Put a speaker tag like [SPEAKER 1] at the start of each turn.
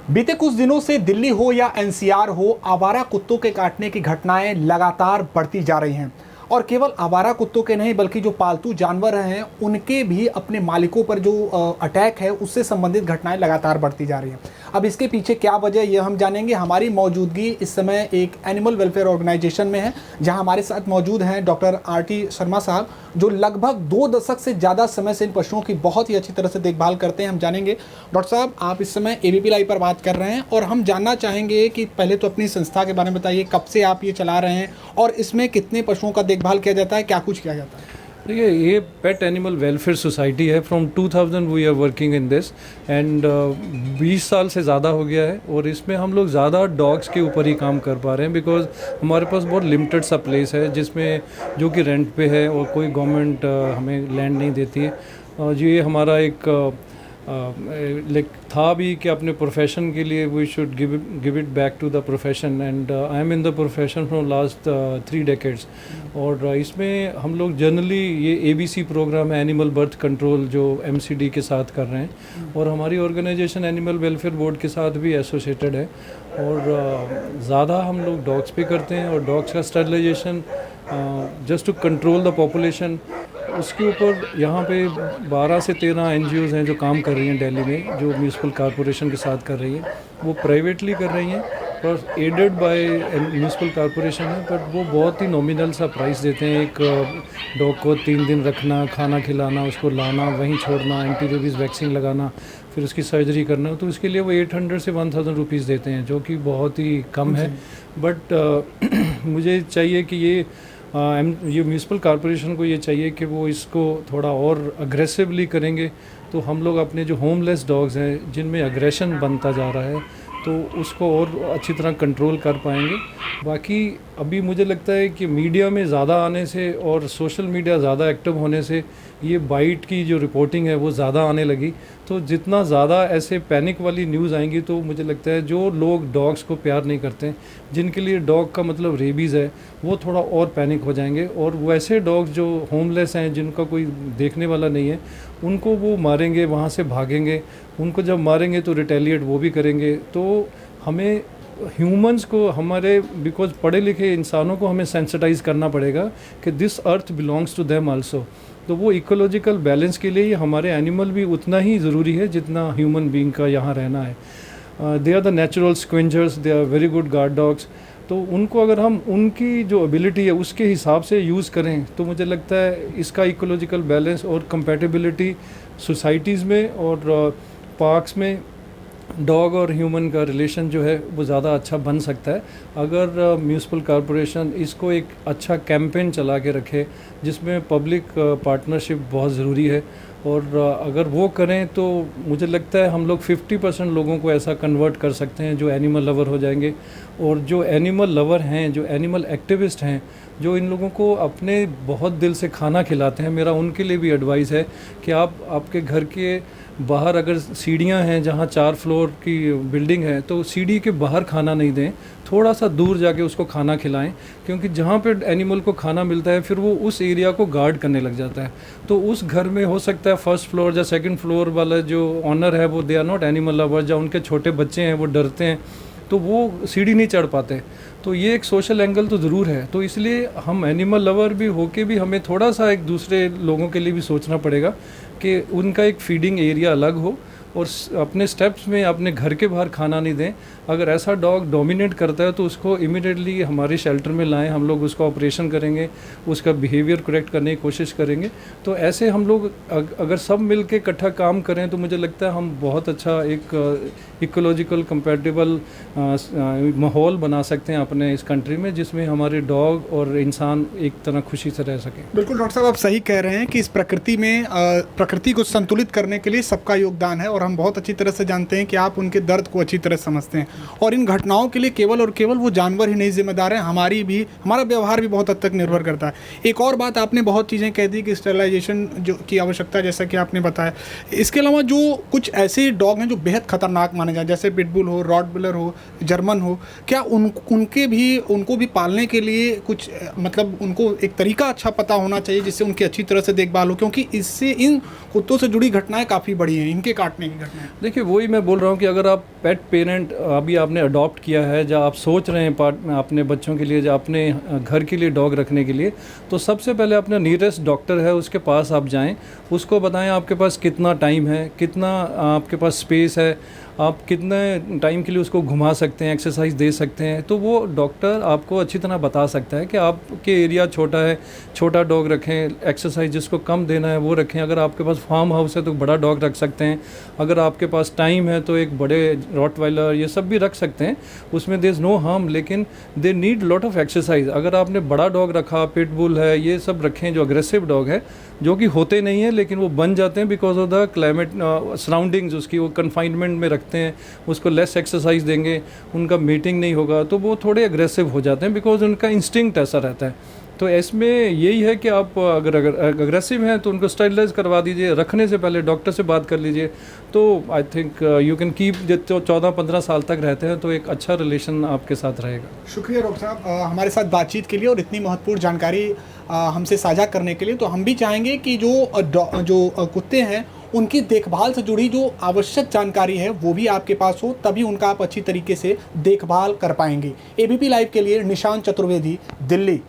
[SPEAKER 1] बीते कुछ दिनों से दिल्ली हो या एनसीआर हो, आवारा कुत्तों के काटने की घटनाएं लगातार बढ़ती जा रही हैं। और केवल आवारा कुत्तों के नहीं बल्कि जो पालतू जानवर हैं उनके भी अपने मालिकों पर जो अटैक है उससे संबंधित घटनाएं लगातार बढ़ती जा रही हैं। अब इसके पीछे क्या वजह ये हम जानेंगे। हमारी मौजूदगी इस समय एक एनिमल वेलफेयर ऑर्गेनाइजेशन में है, जहां हमारे साथ मौजूद हैं डॉक्टर आरटी शर्मा साहब, जो लगभग 2 दशक से ज़्यादा समय से इन पशुओं की बहुत ही अच्छी तरह से देखभाल करते हैं। हम जानेंगे डॉक्टर साहब, आप इस समय एबीपी लाइव पर बात कर रहे हैं और हम जानना चाहेंगे कि पहले तो अपनी संस्था के बारे में बताइए, कब से आप ये चला रहे हैं और इसमें कितने पशुओं का देखभाल किया जाता है, क्या कुछ किया जाता है।
[SPEAKER 2] देखिए, ये पेट एनिमल वेलफेयर सोसाइटी है। From 2000 we are working in this and 20 साल से ज़्यादा हो गया है और इसमें हम लोग ज़्यादा डॉग्स के ऊपर ही काम कर पा रहे हैं बिकॉज हमारे पास बहुत लिमिटेड सा प्लेस है जिसमें जो कि रेंट पे है और कोई गवर्नमेंट हमें लैंड नहीं देती है। ये हमारा एक लाइक था भी कि अपने प्रोफेशन के लिए we should give it back to the profession and I am in the profession from last 3 decades. और इसमें हम लोग जनरली ये एबीसी प्रोग्राम है, एनिमल बर्थ कंट्रोल, जो एमसीडी के साथ कर रहे हैं और हमारी ऑर्गेनाइजेशन एनिमल वेलफेयर बोर्ड के साथ भी एसोसिएटेड है। और ज़्यादा हम लोग डॉग्स पे करते हैं और डॉग्स का sterilisation just to control the population, उसके ऊपर यहाँ पे 12 से 13 एनजीओज़ हैं जो काम कर रही हैं दिल्ली में, जो म्यूनिसिपल कॉरपोरेशन के साथ कर रही हैं। वो प्राइवेटली कर रही हैं पर एडेड बाय म्यूनिसिपल कॉरपोरेशन है, बट वो बहुत ही नॉमिनल सा प्राइस देते हैं। एक डॉग को 3 दिन रखना, खाना खिलाना, उसको लाना, वहीं छोड़ना, एंटी रेबीज़ वैक्सीन लगाना, फिर उसकी सर्जरी करना, तो इसके लिए वो 800 से 1000 रुपीज़ देते हैं, जो कि बहुत ही कम है। बट मुझे चाहिए कि ये म्यूनिसिपल कॉरपोरेशन को ये चाहिए कि वो इसको थोड़ा और अग्रेसिवली करेंगे, तो हम लोग अपने जो होमलेस डॉग्स हैं जिनमें अग्रेशन बनता जा रहा है तो उसको और अच्छी तरह कंट्रोल कर पाएंगे। बाकी अभी मुझे लगता है कि मीडिया में ज़्यादा आने से और सोशल मीडिया ज़्यादा एक्टिव होने से ये बाइट की जो रिपोर्टिंग है वो ज़्यादा आने लगी। तो जितना ज़्यादा ऐसे पैनिक वाली न्यूज़ आएंगी तो मुझे लगता है जो लोग डॉग्स को प्यार नहीं करते, जिनके लिए डॉग का मतलब रेबीज़ है, वो थोड़ा और पैनिक हो जाएंगे। और वैसे डॉग्स जो होमलेस हैं, जिनका कोई देखने वाला नहीं है, उनको वो मारेंगे, वहाँ से भागेंगे। उनको जब मारेंगे तो रिटेलिएट वो भी करेंगे। तो हमें ह्यूमंस को, हमारे बिकॉज पढ़े लिखे इंसानों को हमें सेंसिटाइज करना पड़ेगा कि this earth belongs to them also. तो वो इकोलॉजिकल बैलेंस के लिए हमारे एनिमल भी उतना ही ज़रूरी है जितना ह्यूमन बीइंग का यहाँ रहना है। They are the natural scavengers, they are very good guard dogs. तो उनको अगर हम उनकी जो एबिलिटी है उसके हिसाब से यूज़ करें तो मुझे लगता है इसका इकोलॉजिकल बैलेंस और कंपैटिबिलिटी सोसाइटीज़ में और पार्क्स में डॉग और ह्यूमन का रिलेशन जो है वो ज़्यादा अच्छा बन सकता है अगर म्यूनिसिपल कॉरपोरेशन इसको एक अच्छा कैंपेन चला के रखे, जिसमें पब्लिक पार्टनरशिप बहुत ज़रूरी है। और अगर वो करें तो मुझे लगता है हम लोग 50% लोगों को ऐसा कन्वर्ट कर सकते हैं जो एनिमल लवर हो जाएंगे। और जो एनिमल लवर हैं, जो एनिमल एक्टिविस्ट हैं, जो इन लोगों को अपने बहुत दिल से खाना खिलाते हैं, मेरा उनके लिए भी एडवाइस है कि आप आपके घर के बाहर अगर सीढ़ियां हैं, जहां 4 फ्लोर की बिल्डिंग है, तो सीढ़ी के बाहर खाना नहीं दें, थोड़ा सा दूर जाके उसको खाना खिलाएं। क्योंकि जहाँ पे एनिमल को खाना मिलता है फिर वो उस एरिया को गार्ड करने लग जाता है। तो उस घर में हो सकता है फर्स्ट फ्लोर या सेकंड फ्लोर वाला जो ऑनर है वो they are not animal lover, या उनके छोटे बच्चे हैं वो डरते हैं तो वो सीढ़ी नहीं चढ़ पाते। तो ये एक सोशल एंगल तो ज़रूर है। तो इसलिए हम एनिमल लवर भी होके भी हमें थोड़ा सा एक दूसरे लोगों के लिए भी सोचना पड़ेगा कि उनका एक फीडिंग एरिया अलग हो और अपने स्टेप्स में अपने घर के बाहर खाना नहीं दें। अगर ऐसा डॉग डोमिनेट करता है तो उसको इमीडिएटली हमारे शेल्टर में लाएं, हम लोग उसका ऑपरेशन करेंगे, उसका बिहेवियर करेक्ट करने की कोशिश करेंगे। तो ऐसे हम लोग अगर सब मिल के इकट्ठा काम करें तो मुझे लगता है हम बहुत अच्छा एक इकोलॉजिकल कंपैटिबल माहौल बना सकते हैं अपने इस कंट्री में, जिसमें हमारे डॉग और इंसान एक तरह खुशी से रह सकें।
[SPEAKER 1] बिल्कुल डॉक्टर साहब, आप सही कह रहे हैं कि इस प्रकृति में प्रकृति को संतुलित करने के लिए सबका योगदान है और हम बहुत अच्छी तरह से जानते हैं कि आप उनके दर्द को अच्छी तरह समझते हैं। और इन घटनाओं के लिए केवल और केवल वो जानवर ही नहीं जिम्मेदार हैं, हमारा व्यवहार भी बहुत हद तक निर्भर करता है। एक और बात, आपने बहुत चीज़ें कह दी कि स्टरलाइजेशन जो की आवश्यकता, जैसा कि आपने बताया। इसके अलावा जो कुछ ऐसे डॉग हैं जो बेहद खतरनाक माने माने जाए, जैसे पिटबुल हो, रॉटविलर हो, जर्मन हो, क्या उनको भी पालने के लिए कुछ मतलब उनको एक तरीका अच्छा पता होना चाहिए जिससे उनकी अच्छी तरह से देखभाल हो, क्योंकि इससे इन कुत्तों से जुड़ी घटनाएं काफ़ी बड़ी हैं, इनके काटने की घटनाएं।
[SPEAKER 2] देखिए वही मैं बोल रहा हूँ कि अगर आप पेट पेरेंट अभी आपने अडॉप्ट किया है, जब आप सोच रहे हैं अपने बच्चों के लिए, जब अपने घर के लिए डॉग रखने के लिए, तो सबसे पहले अपना नियरेस्ट डॉक्टर है उसके पास आप जाएं, उसको बताएं आपके पास कितना टाइम है, कितना आपके पास स्पेस है, आप कितने टाइम के लिए उसको घुमा सकते हैं, एक्सरसाइज दे सकते हैं। तो वो डॉक्टर आपको अच्छी तरह बता सकता है कि आपके एरिया छोटा है, छोटा डॉग रखें, एक्सरसाइज जिसको कम देना है वो रखें। अगर आपके पास फार्म हाउस है तो बड़ा डॉग रख सकते हैं, अगर आपके पास टाइम है तो एक बड़े रॉटवाइलर ये सब भी रख सकते हैं, उसमें देयर इज़ नो हार्म, लेकिन they need lot of exercise. अगर आपने बड़ा डॉग रखा, पिटबुल है, ये सब रखें जो अग्रेसिव डॉग है, जो कि होते नहीं हैं लेकिन वो बन जाते हैं because of the climate surroundings, उसकी वो कन्फाइनमेंट में रखते हैं, उसको लेस एक्सरसाइज देंगे, उनका मीटिंग नहीं होगा तो वो थोड़े अग्रेसिव हो जाते हैं बिकॉज उनका इंस्टिंक्ट ऐसा रहता है। तो इसमें यही है कि आप अगर अग्रेसिव हैं तो उनको स्टरलाइज करवा दीजिए, रखने से पहले डॉक्टर से बात कर लीजिए, तो I think you can keep, जो 14-15 साल तक रहते हैं तो एक अच्छा रिलेशन आपके साथ रहेगा।
[SPEAKER 1] शुक्रिया डॉक्टर साहब हमारे साथ बातचीत के लिए और इतनी महत्वपूर्ण जानकारी हमसे साझा करने के लिए। तो हम भी चाहेंगे कि जो कुत्ते हैं उनकी देखभाल से जुड़ी जो आवश्यक जानकारी है वो भी आपके पास हो, तभी उनका आप अच्छी तरीके से देखभाल कर पाएंगे। एबीपी लाइव के लिए निशांत चतुर्वेदी, दिल्ली।